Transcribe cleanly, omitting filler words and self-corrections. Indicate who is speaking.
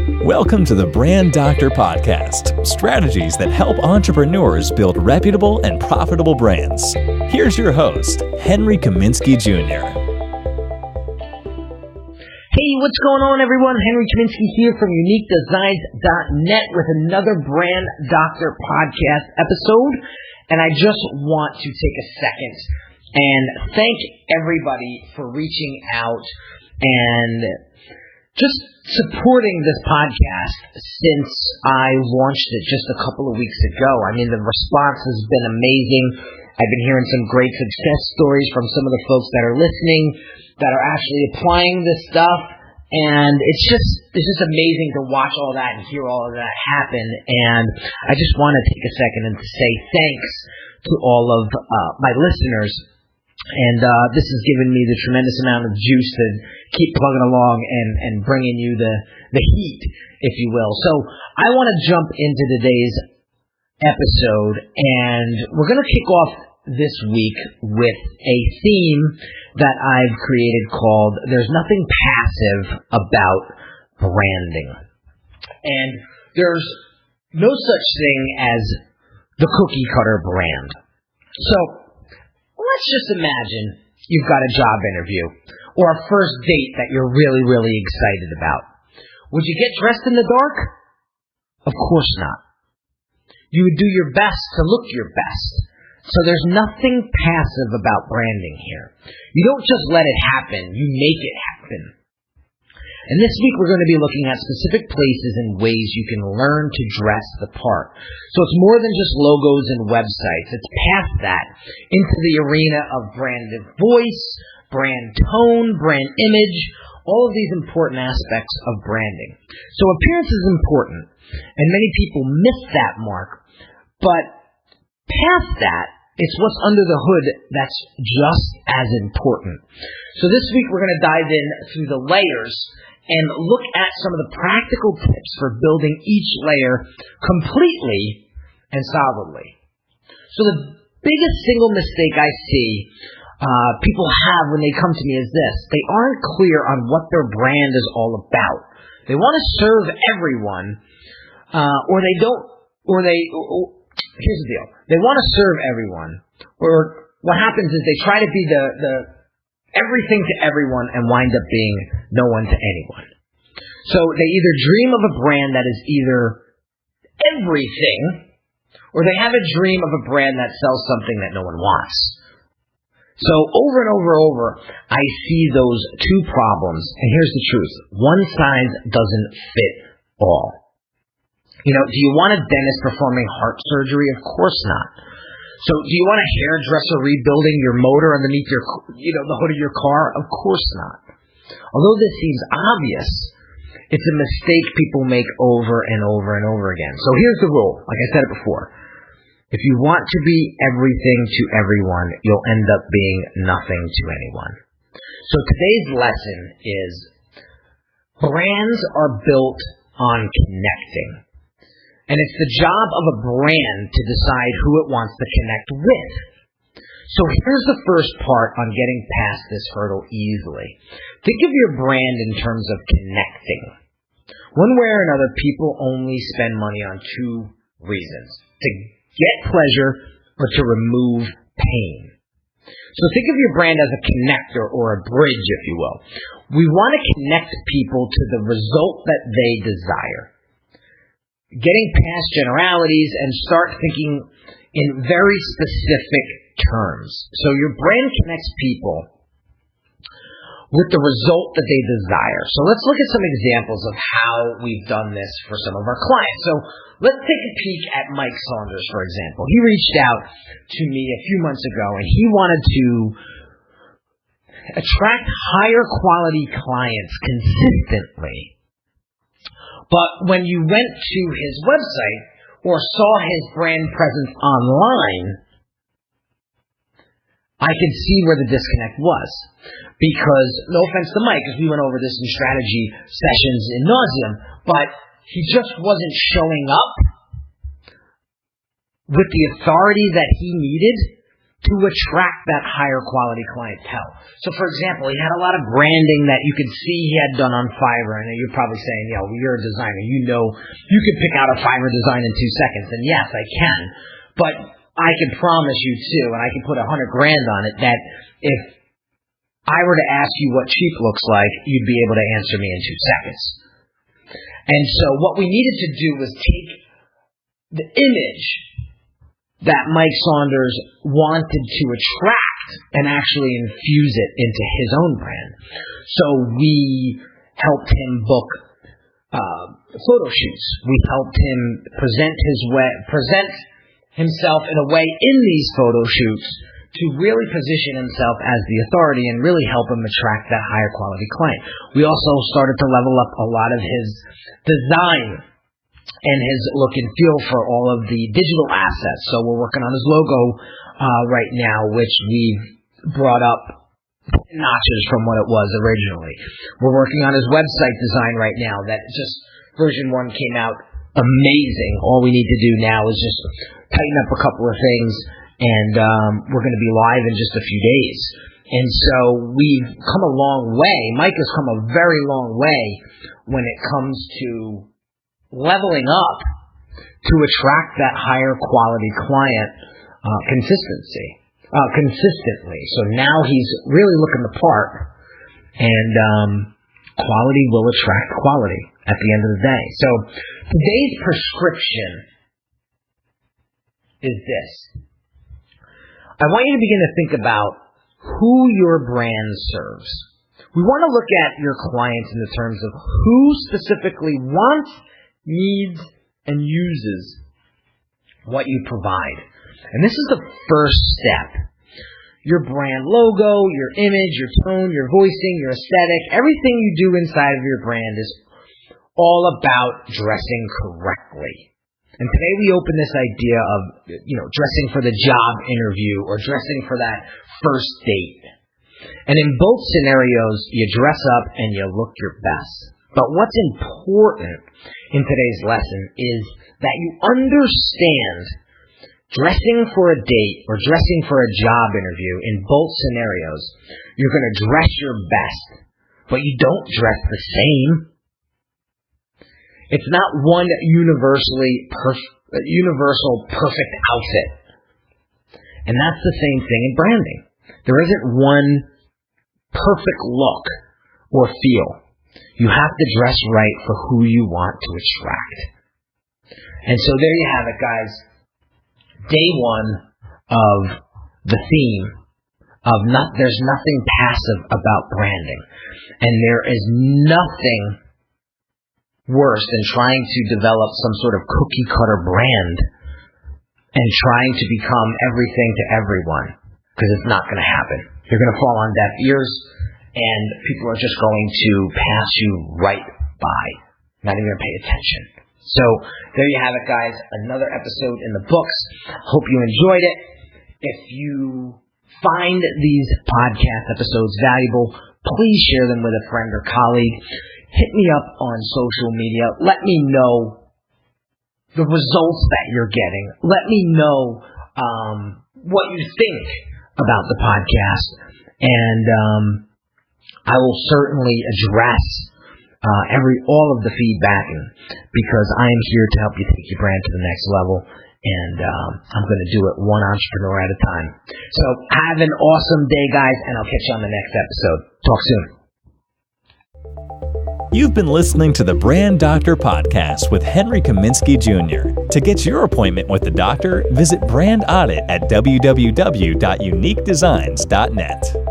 Speaker 1: Welcome to the Brand Doctor Podcast, strategies that help entrepreneurs build reputable and profitable brands. Here's your host, Henry Kaminski Jr.
Speaker 2: Hey, what's going on, everyone? Henry Kaminski here from UniqueDesigns.net with another Brand Doctor Podcast episode. And I just want to take a second and thank everybody for reaching out and just supporting this podcast since I launched it just a couple of weeks ago. I mean, the response has been amazing. I've been hearing some great success stories from some of the folks that are listening, that are actually applying this stuff, and it's just amazing to watch all that and hear all of that happen. And I just want to take a second and to say thanks to all of my listeners. And this has given me the tremendous amount of juice to keep plugging along and bringing you the heat, if you will. So I want to jump into today's episode, and we're going to kick off this week with a theme that I've created called There's Nothing Passive About Branding. And there's no such thing as the cookie cutter brand. So let's just imagine you've got a job interview or a first date that you're really, really excited about. Would you get dressed in the dark? Of course not. You would do your best to look your best. So there's nothing passive about branding here. You don't just let it happen, you make it happen. And this week we're going to be looking at specific places and ways you can learn to dress the part. So it's more than just logos and websites. It's past that, into the arena of brand voice, brand tone, brand image, all of these important aspects of branding. So appearance is important, and many people miss that mark. But past that, it's what's under the hood that's just as important. So this week we're going to dive in through the layers and look at some of the practical tips for building each layer completely and solidly. So the biggest single mistake I see people have when they come to me is this. They aren't clear on what their brand is all about. They want to serve everyone, here's the deal. They want to serve everyone, or what happens is they try to be the everything to everyone and wind up being no one to anyone. So they either dream of a brand that is either everything, or they have a dream of a brand that sells something that no one wants. So over and over, I see those two problems, and here's the truth. One size doesn't fit all. You know, do you want a dentist performing heart surgery? Of course not. So do you want a hairdresser rebuilding your motor underneath the hood of your car? Of course not. Although this seems obvious, it's a mistake people make over and over and over again. So here's the rule. Like I said it before. If you want to be everything to everyone, you'll end up being nothing to anyone. So today's lesson is brands are built on connecting. And it's the job of a brand to decide who it wants to connect with. So here's the first part on getting past this hurdle easily. Think of your brand in terms of connecting. One way or another, people only spend money on two reasons: to get pleasure or to remove pain. So think of your brand as a connector or a bridge, if you will. We want to connect people to the result that they desire. Getting past generalities and start thinking in very specific terms. So your brand connects people with the result that they desire. So let's look at some examples of how we've done this for some of our clients. So let's take a peek at Mike Saunders, for example. He reached out to me a few months ago, and he wanted to attract higher quality clients consistently. But when you went to his website or saw his brand presence online, I could see where the disconnect was. Because, no offense to Mike, because we went over this in strategy sessions in nauseam, but he just wasn't showing up with the authority that he needed to attract that higher quality clientele. So, for example, he had a lot of branding that you could see he had done on Fiverr. And you're probably saying, you're a designer. You can pick out a Fiverr design in 2 seconds. And yes, I can. But I can promise you too, and I can put $100,000 on it, that if I were to ask you what cheap looks like, you'd be able to answer me in 2 seconds. And so what we needed to do was take the image that Mike Saunders wanted to attract and actually infuse it into his own brand. So we helped him book photo shoots. We helped him present himself in a way in these photo shoots to really position himself as the authority and really help him attract that higher quality client. We also started to level up a lot of his design and his look and feel for all of the digital assets. So we're working on his logo right now, which we've brought up notches from what it was originally. We're working on his website design right now. That just version 1 came out amazing. All we need to do now is just tighten up a couple of things, and we're going to be live in just a few days. And so we've come a long way. Mike has come a very long way when it comes to leveling up to attract that higher quality client consistently. So now he's really looking the part, and quality will attract quality at the end of the day. So today's prescription is this. I want you to begin to think about who your brand serves. We want to look at your clients in the terms of who specifically wants, needs, and uses what you provide. And this is the first step. Your brand logo, your image, your tone, your voicing, your aesthetic, everything you do inside of your brand is all about dressing correctly. And today we open this idea of, dressing for the job interview or dressing for that first date. And in both scenarios, you dress up and you look your best. But what's important in today's lesson is that you understand dressing for a date or dressing for a job interview in both scenarios, you're going to dress your best, but you don't dress the same. It's not one universal perfect outfit. And that's the same thing in branding. There isn't one perfect look or feel. You have to dress right for who you want to attract. And so there you have it, guys. Day 1 of the theme of there's nothing passive about branding. And there is nothing worse than trying to develop some sort of cookie cutter brand and trying to become everything to everyone, because it's not going to happen. You're going to fall on deaf ears, and people are just going to pass you right by, not even going to pay attention. So there you have it, guys. Another episode in the books. Hope you enjoyed it. If you find these podcast episodes valuable, please share them with a friend or colleague. Hit me up on social media. Let me know the results that you're getting. Let me know what you think about the podcast. And I will certainly address all of the feedback, because I am here to help you take your brand to the next level, and I'm going to do it one entrepreneur at a time. So have an awesome day, guys, and I'll catch you on the next episode. Talk soon.
Speaker 1: You've been listening to the Brand Doctor Podcast with Henry Kaminski Jr. To get your appointment with the doctor, visit Brand Audit at www.uniquedesignz.net.